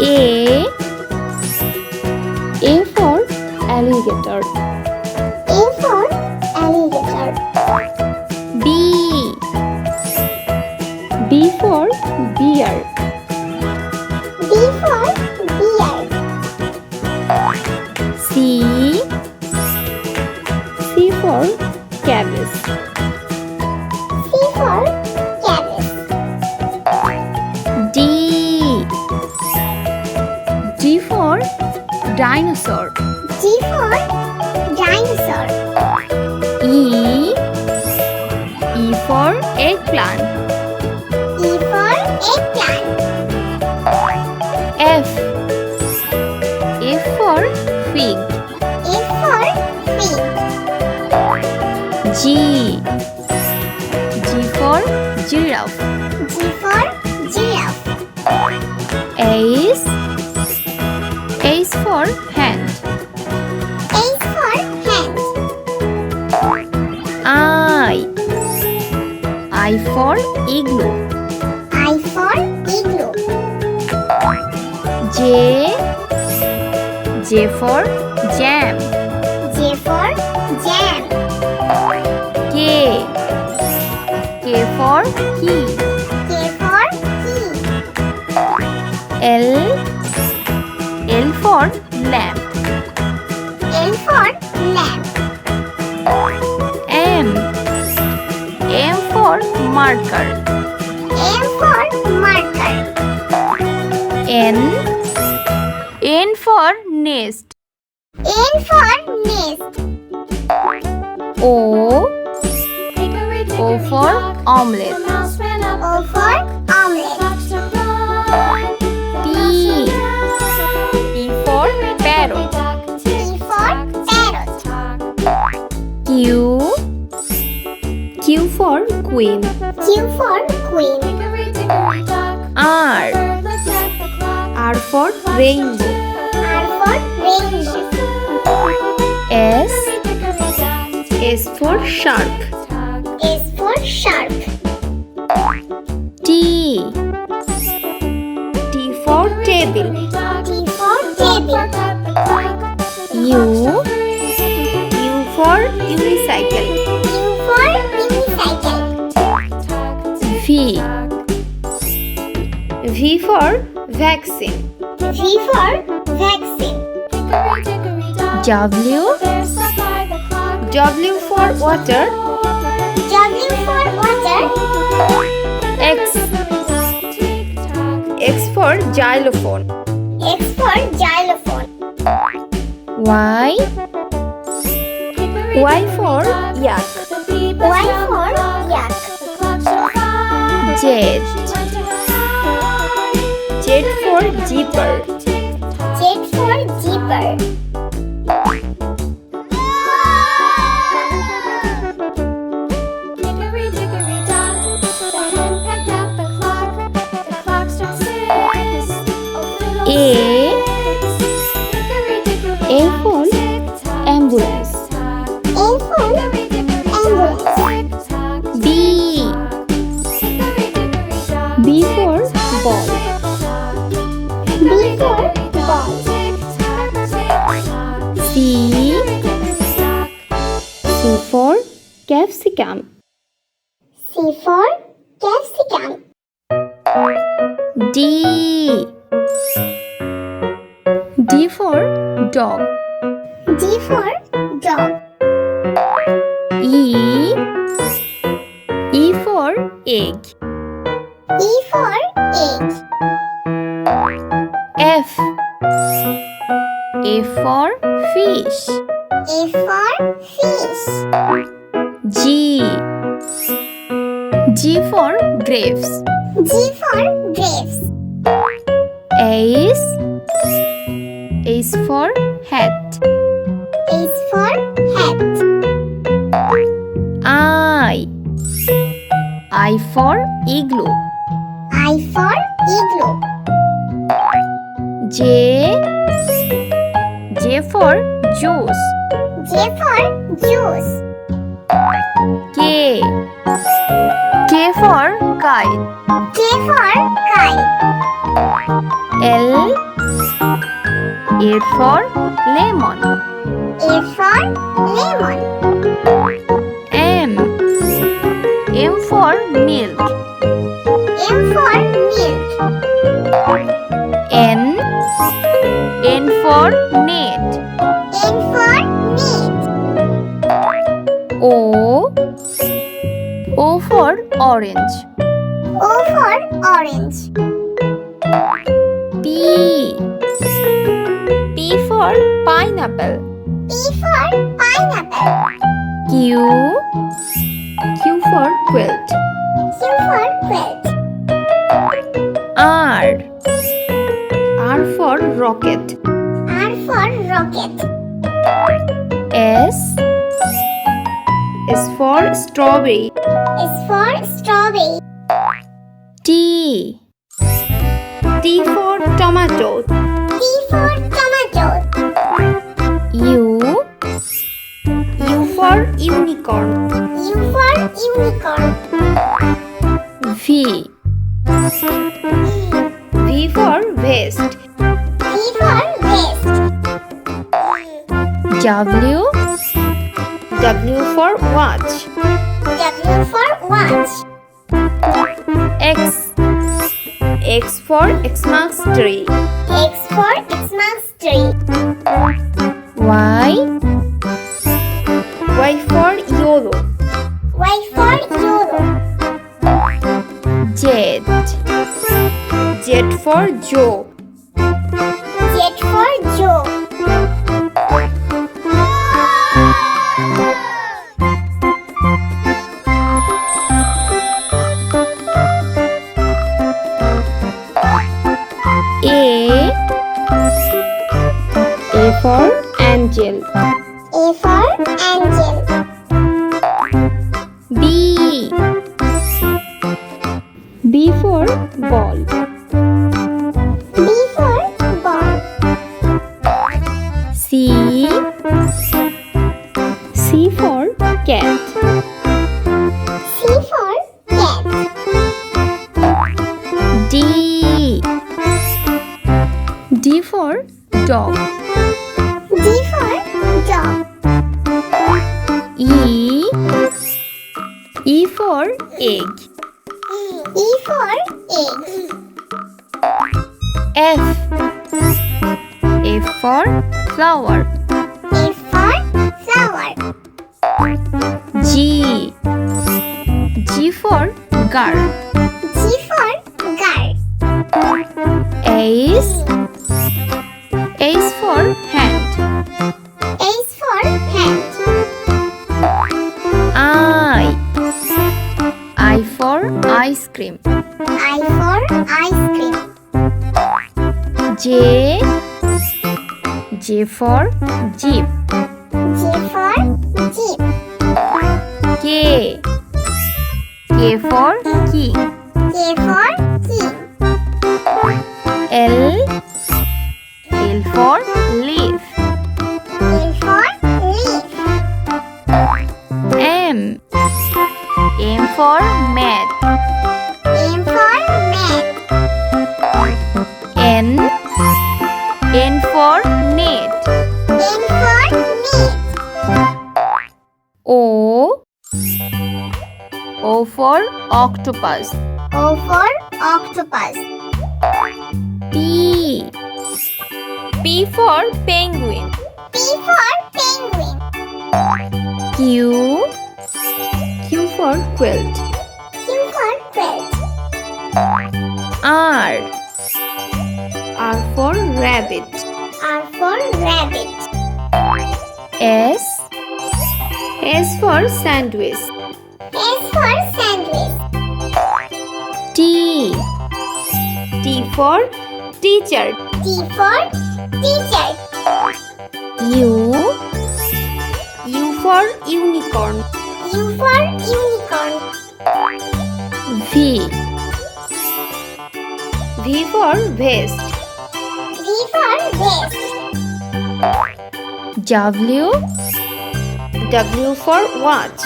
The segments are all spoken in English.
A for alligator. A for alligator. B for bear. B for bear. C for cabbage. C for cabbage. D for dinosaur. D for dinosaur. E for eggplant. E for eggplant. F for fig. F for fig. G for giraffe. G for giraffe. H for hand. H for hand. I for igloo. I for igloo. J for jam. J for jam. K for key. K for key. L for lamp. L for lamp. M for marker. M for marker. N for nest. N for nest. O for omelette. O for omelette. P for parrot. P for parrot. Q for queen. Q for queen. R for rainbow. R for rainbow. S for shark. S for shark. T for table. T for table. U for unicycle. U for unicycle. V for vaccine. V for vaccine. W for water. W for water. X for xylophone. X for xylophone. Y for yak. Y for yak. Z for zipper. Z for zipper. A for ambulance. A for ambulance. B for ball. B for ball. C for capsicum. C for capsicum. D for dog. D for dog. E for egg. E for egg. F for fish. F for fish. G for grapes. G for grapes. H for hat. H for hat. I for igloo. I for igloo. J for juice. J for juice. K for kite. K for kite. L A for lemon. A for lemon. M. M for milk. M for milk. N. N for net. N for net. O. O for orange. O for orange. P. P for pineapple. P for pineapple. Q. Q for quilt. Q for quilt. R. R for rocket. R for rocket. S. S for strawberry. S for strawberry. T. T for tomato. T for tomato. U. U for unicorn. U for unicorn. V. V for vest. V for vest. W. W for watch. W for watch. X. X for Xmas tree. X for Xmas tree. Y. Y for yellow. Y for yellow. Z. Z for Joe. Z for Joe. A for angel. A for angel. B. B for ball. B for ball. C. C for cat. C for cat. D. D for dog. D for dog. E. E for egg. E for egg. F. F for flower. F for flower. G. G for girl. G for girl. H. H for hand. H for hand. I for ice cream. I for ice cream. J. J for jeep. J for jeep. K. K for king. K for king. L. L for leaf. L for leaf. M. M for mat. M for mat. N. N for net. N for net. O. O for octopus. O for octopus. P. P for penguin. P for penguin. Q. Q for quilt. Q for quilt. R. R for rabbit. R for rabbit. S. S for sandwich. S for sandwich. T. T for teacher. T for teacher. U. U for unicorn. U for unicorn. V. V for vest. V for vest. W. W for watch.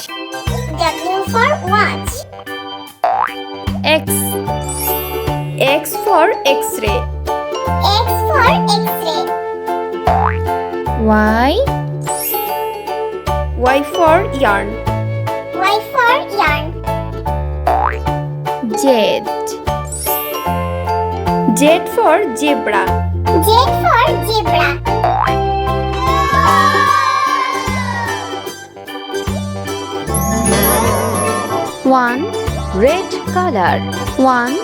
W for watch. X. X for X-ray. X for for X-ray. Y. Y for yarn. Y for yarn. Z. Z for zebra. Z for zebra. One, red color. One,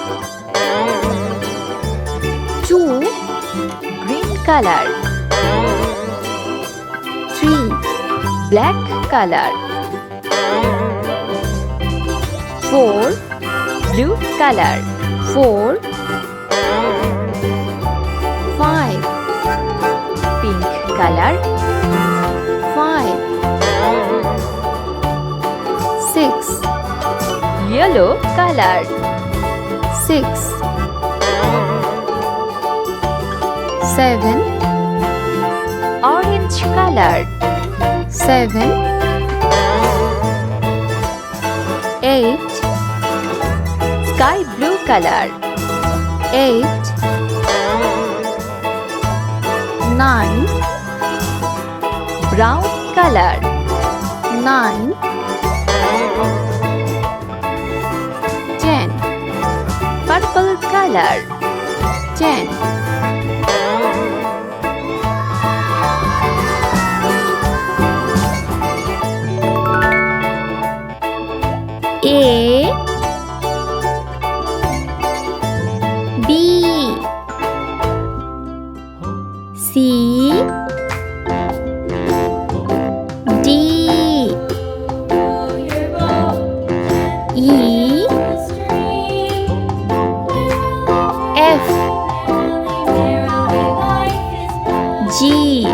two, green color. Three, black color. Four, blue color. Four, five, pink color. Five, six, yellow color. Six, seven, orange color. Seven, eight, sky blue color. Eight, nine, brown color. Nine, 10, purple color. 10, A, B, C, D, E, F, G,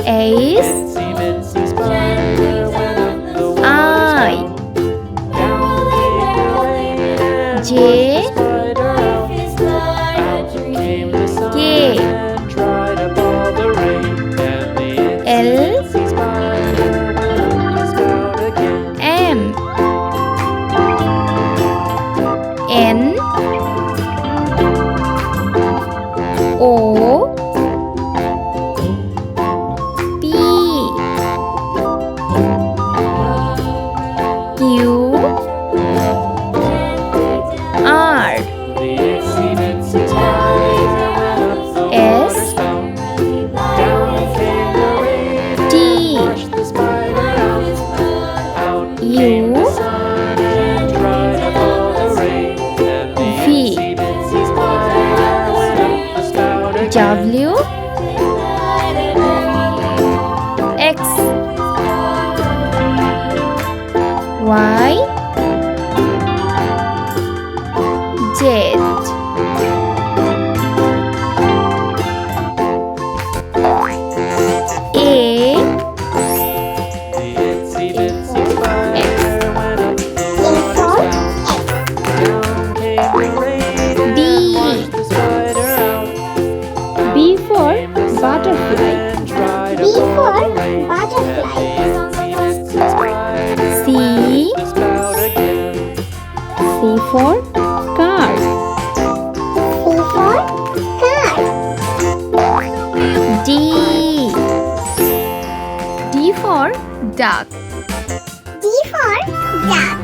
H, I, J, K, L, M, N, O, P, Q, R, S, T, U, V, W, X, Y, Z, A, B, B for butterfly. B for butterfly. C, C for car. C for car. D, D for duck. D for duck.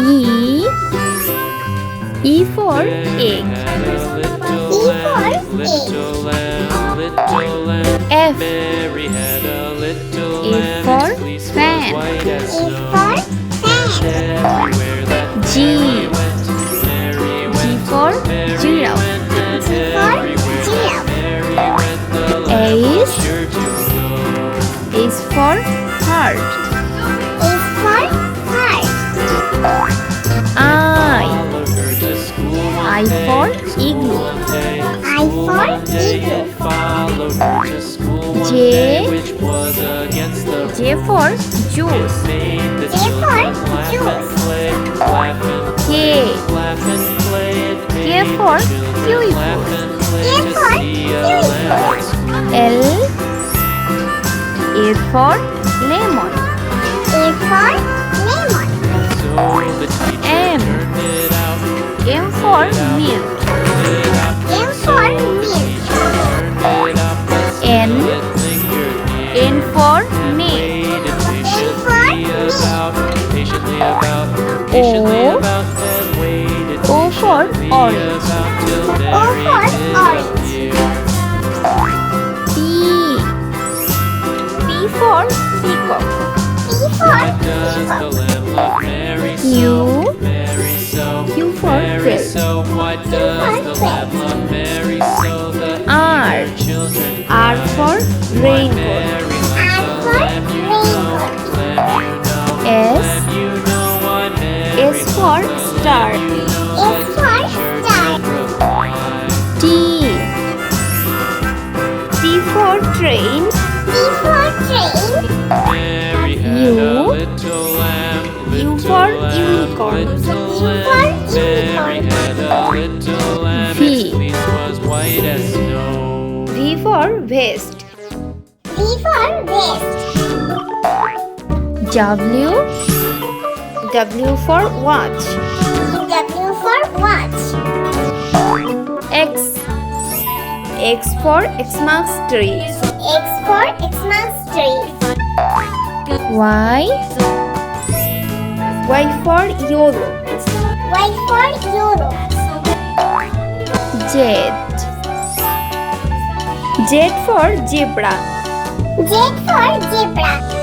E, E for egg. E for egg. F, A for fan. A for fan. G, G for giraffe. G for giraffe. H, H for heart. H for heart. I for igloo. I for eagle. J, J for juice. J for juice. K, K for kiwi fruit. K for kiwi fruit. L, A for lemon. A for lemon. M, M for patiently O. about then waited O for patiently orange. about till O Mary for did orange. appear. P. P for peacock. P for What does the lamb love Mary Q. so? Mary so. Q for Mary quilt. so. What does the lamb love Mary so? The R. eager children R cry. for Why rainbow. Mary R loves the for lamb you know. Lamb you know. S. Lamb you know. Why Mary S for loves the star. lamb you know. S The for teacher star. did reply. T. T for train. T for train. Mary had U. a little lamb, U little for lamb, unicorn. little U lamb. for Mary unicorn. had a little lamb, V. its fleece was white as snow. V for vest. V for vest. W. W for watch. W for watch. X. X for Xmas tree. X for Xmas tree. Y. Y for yellow. Y for euro. Z. Z for zebra. Z for zebra.